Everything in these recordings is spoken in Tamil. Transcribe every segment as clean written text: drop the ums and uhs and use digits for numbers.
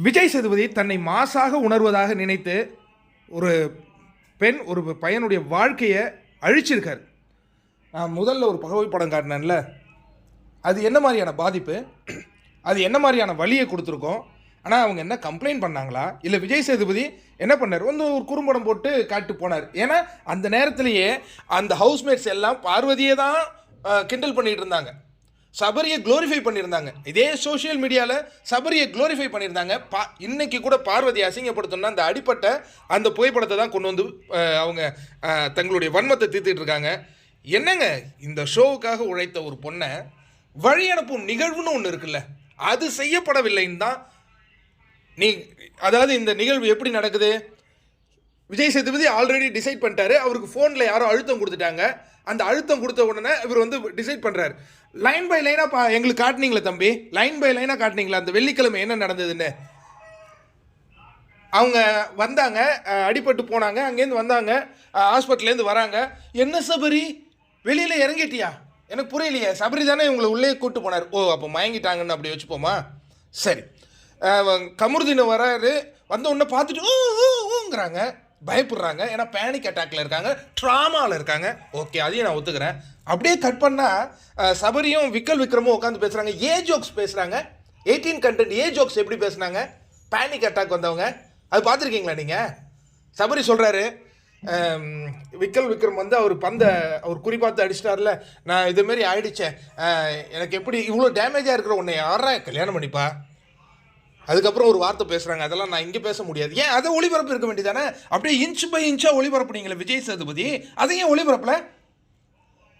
விஜய் சேதுபதி தன்னை மாசாக உணர்வதாக நினைத்து ஒரு பெண் ஒரு பையனுடைய வாழ்க்கையை அழிச்சிருக்கார். நான் முதல்ல ஒரு புகைப்படம் காட்டினேன்ல, அது என்ன மாதிரியான பாதிப்பு, அது என்ன மாதிரியான வழியை கொடுத்துருக்கோம். ஆனால் அவங்க என்ன கம்ப்ளைண்ட் பண்ணாங்களா, இல்லை விஜய் சேதுபதி என்ன பண்ணார், வந்து ஒரு குறும்படம் போட்டு காட்டு போனார். ஏன்னா அந்த நேரத்திலேயே அந்த ஹவுஸ்மேட்ஸ் எல்லாம் பார்வதியை தான் கிண்டல் பண்ணிகிட்டு இருந்தாங்க, சபரியை க்ளோரிஃபை பண்ணியிருந்தாங்க. இதே சோஷியல் மீடியாவில் சபரியை க்ளோரிஃபை பண்ணியிருந்தாங்க. இன்னைக்கு கூட பார்வதி அசிங்கப்படுத்தணும்னா அந்த அடிப்பட்ட அந்த புகைப்படத்தை தான் கொண்டு வந்து அவங்க தங்களுடைய வன்மத்தை தீர்த்துட்டு இருக்காங்க. என்னங்க, இந்த ஷோவுக்காக உழைத்த ஒரு பொண்ணை வழி அனுப்பும் நிகழ்வுன்னு ஒன்று இருக்குல்ல, அது செய்யப்படவில்லைன்னு தான் அதாவது இந்த நிகழ்வு எப்படி நடக்குது, விஜய் சேதுபதி ஆல்ரெடி டிசைட் பண்ணிட்டாரு. அவருக்கு ஃபோனில் யாரோ அழுத்தம் கொடுத்துட்டாங்க. அந்த அழுத்தம் கொடுத்த உடனே இவர் வந்து டிசைட் பண்ணுறாரு. லைன் பை லைனாக எங்களுக்கு காட்டினீங்களே தம்பி, லைன் பை லைனாக காட்டினீங்களா அந்த வெள்ளிக்கிழமை என்ன நடந்ததுன்னு. அவங்க வந்தாங்க, அடிபட்டு போனாங்க, அங்கேருந்து வந்தாங்க, ஹாஸ்பிட்டல்லேருந்து வராங்க. என்ன சபரி வெளியில் இறங்கிட்டியா, எனக்கு புரியலையே, சபரி தானே இவங்களை உள்ளே கூப்பிட்டு போனார். ஓ, அப்போ மயங்கிட்டாங்கன்னு அப்படி வச்சுப்போமா. சரி, கமருதீனை வராரு, வந்த உடனே பார்த்துட்டு ஊங்கிறாங்க, பயப்படுறாங்க. ஏன்னா பேனிக் அட்டாக்ல இருக்காங்க, ட்ராமாவில் இருக்காங்க. ஓகே, அதையும் நான் ஒத்துக்கிறேன். அப்படியே கட் பண்ணால் சபரியும் விக்ரமும் உட்காந்து பேசுகிறாங்க, ஏ ஜோக்ஸ் பேசுகிறாங்க. 18 கண்டென்ட் ஏ ஜோக்ஸ் எப்படி பேசுனாங்க பேனிக் அட்டாக் வந்தவங்க, அது பார்த்துருக்கீங்களா நீங்கள்? சபரி சொல்கிறாரு, விக்ரம் வந்து அவர் குறிப்பாத்து அடிச்சிட்டார்ல, நான் இதுமாரி ஆயிடுச்சேன், எனக்கு எப்படி இவ்வளோ டேமேஜாக இருக்கிற உன்னை யாரா கல்யாணம் பண்ணிப்பா. அதுக்கப்புறம் ஒரு வார்த்தை பேசுகிறாங்க, அதெல்லாம் நான் இங்கே பேச முடியாது. ஏன் அதை ஒளிபரப்பு இருக்க வேண்டியதானே? அப்படியே இன்ச் பை இன்ச்சாக ஒளிபரப்புனீங்களே விஜய் சேதுபதி, அதையும் ஒளிபரப்பில்.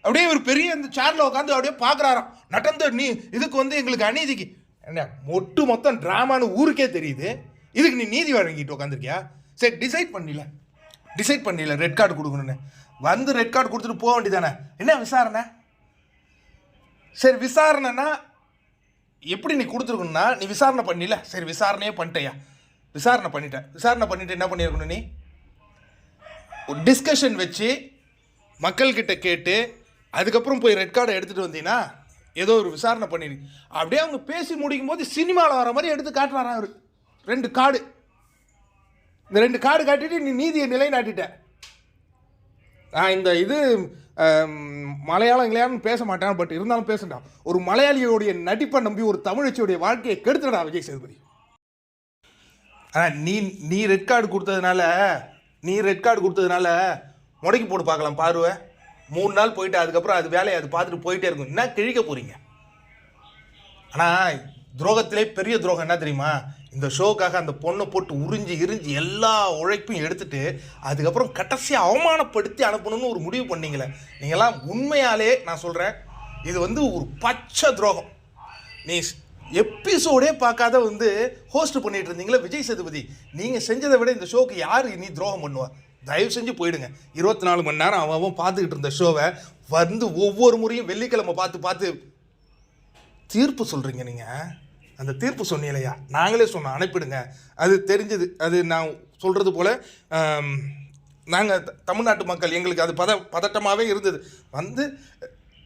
அப்படியே ஒரு பெரிய இந்த சேரில் உட்காந்து அப்படியே பார்க்குறாராம், நடந்த நீ இதுக்கு வந்து எங்களுக்கு அநீதிக்கு என்ன ஒட்டு மொத்தம் ட்ராமான்னு ஊருக்கே தெரியுது, இதுக்கு நீ நீதி வழங்கிட்டு உட்காந்துருக்கியா? சரி, டிசைட் பண்ணல ரெட் கார்டு கொடுக்கணுன்னு, வந்து ரெட் கார்டு கொடுத்துட்டு போக வேண்டியதானே. என்ன விசாரணை? சரி, விசாரணைன்னா எப்படி நீ கொடுத்துருக்கணும்னா, நீ விசாரணை பண்ணல, சரி விசாரணையே பண்ணிட்டேயா, விசாரணை பண்ணிட்டு என்ன பண்ணியிருக்கணும், நீ ஒரு டிஸ்கஷன் வச்சு மக்கள்கிட்ட கேட்டு அதுக்கப்புறம் போய் ரெட் கார்டை எடுத்துகிட்டு வந்தீங்கன்னா ஏதோ ஒரு விசாரணை பண்ணிடு. அப்படியே அவங்க பேசி முடிக்கும் போது சினிமாவில் வர மாதிரி எடுத்து காட்டுறாரா அவர் 2 கார்டு. இந்த 2 கார்டு காட்டிட்டு நீ நீதியை நிலைநாட்டிட்ட. நான் இந்த இது மலையாளம் பேச மாட்டேன், பட் இருந்தாலும் பேசுட்டான். ஒரு மலையாளியோடைய நடிப்பை நம்பி ஒரு தமிழச்சியோடைய வாழ்க்கையை கெடுத்துடா விஜய் சேதுபதி. ஆனால் நீ ரெட் கார்டு கொடுத்ததுனால முடக்கி போட்டு பார்க்கலாம் பார்வை. 3 நாள் போயிட்டு அதுக்கப்புறம் அது வேலையை அது பார்த்துட்டு போயிட்டே இருக்கும். என்ன கிழிக்க போகிறீங்க? ஆனால் துரோகத்திலே பெரிய துரோகம் என்ன தெரியுமா? இந்த ஷோக்காக அந்த பொண்ணை போட்டு உறிஞ்சி எல்லா உழைப்பையும் எடுத்துட்டு அதுக்கப்புறம் கடைசியாக அவமானப்படுத்தி அனுப்பணும்னு ஒரு முடிவு பண்ணீங்களே. நீங்களாம் உண்மையாலே நான் சொல்கிறேன், இது வந்து ஒரு பச்சை துரோகம். நீ எபிசோடே பார்க்காத வந்து ஹோஸ்ட் பண்ணிட்டு இருந்தீங்களே விஜய் சேதுபதி, நீங்கள் செஞ்சதை விட இந்த ஷோக்கு யார் இனி துரோகம் பண்ணுவா? தயவு செஞ்சு போயிடுங்க. 24 மணி நேரம் அவன் பார்த்துக்கிட்டு இருந்த ஷோவை வந்து ஒவ்வொரு முறையும் வெள்ளிக்கிழமை பார்த்து தீர்ப்பு சொல்கிறீங்க. நீங்கள் அந்த தீர்ப்பு சொன்னீங்களையா, நாங்களே சொன்னோம் அனுப்பிடுங்க, அது தெரிஞ்சது. அது நான் சொல்கிறது போல் நாங்கள் தமிழ்நாட்டு மக்கள் எங்களுக்கு அது பதட்டமாகவே இருந்தது. வந்து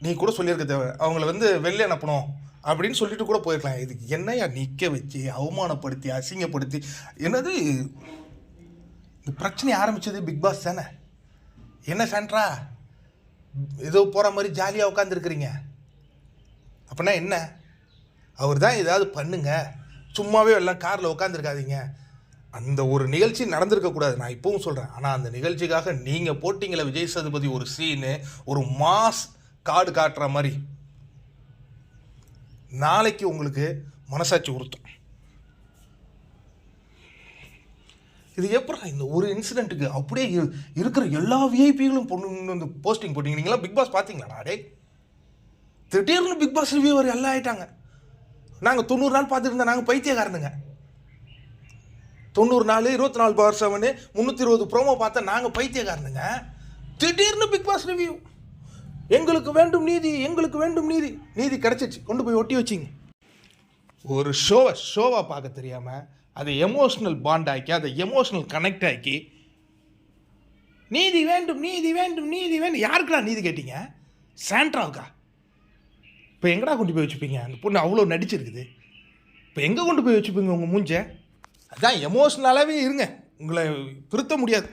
நீ கூட சொல்லியிருக்க தேவை, அவங்கள வந்து வெளியே அனுப்பணும் அப்படின்னு சொல்லிட்டு கூட போயிருக்கலாம். இதுக்கு என்னையா நிற்க வச்சு அவமானப்படுத்தி அசிங்கப்படுத்தி, என்னது இந்த பிரச்சனை ஆரம்பித்தது பிக் பாஸ் தானே? என்ன சாண்ட்ரா ஏதோ போகிற மாதிரி ஜாலியாக உட்காந்துருக்குறீங்க அப்படின்னா என்ன? அவர் தான் ஏதாவது பண்ணுங்க, சும்மாவே எல்லாம் காரில் உட்காந்துருக்காதீங்க. அந்த ஒரு நிகழ்ச்சி நடந்திருக்கக்கூடாது, நான் இப்பவும் சொல்கிறேன். ஆனால் அந்த நிகழ்ச்சிக்காக நீங்கள் போட்டிங்களே விஜய் சேதுபதி ஒரு சீனு, ஒரு மாஸ் கார்டு காட்டுற மாதிரி, நாளைக்கு உங்களுக்கு மனசாட்சி உறுத்தும். இது எப்படி இந்த ஒரு இன்சிடென்ட்டுக்கு அப்படியே இருக்கிற எல்லா விஐபிகளும் பொண்ணு வந்து போஸ்டிங் போட்டிங்க? நீங்களாம் பிக் பாஸ் பார்த்தீங்களா? டே, திடீர்னு பிக் பாஸ் ரிவ்யூவர் எல்லாம் ஆகிட்டாங்க. நாங்கள் 90 நாள் பார்த்துட்டு இருந்தோம், நாங்கள் பைத்தியக்காரனுங்க. 90 நாள் 24/7 320 ப்ரோமோ பார்த்தா நாங்கள் பைத்தியக்காரனுங்க. திடீர்னு பிக் பாஸ் ரிவ்யூ, எங்களுக்கு வேண்டும் நீதி நீதி கிடச்சிச்சு, கொண்டு போய் ஒட்டி வச்சிங்க. ஒரு ஷோவாக பார்க்க தெரியாமல் அதை எமோஷ்னல் பாண்ட் ஆக்கி, அதை எமோஷ்னல் கனெக்ட் ஆக்கி, நீதி வேண்டும் யாருக்குடா நீதி கேட்டீங்க? சாண்ட்ராவுக்கா? இப்போ எங்கடா கொண்டு போய் வச்சுப்பீங்க? அந்த பொண்ணு அவ்வளோ நடிச்சிருக்குது, இப்போ எங்கே கொண்டு போய் வச்சுப்பீங்க உங்கள் மூஞ்சை? அதான் எமோஷ்னலாகவே இருங்க, உங்களை திருத்த முடியாது.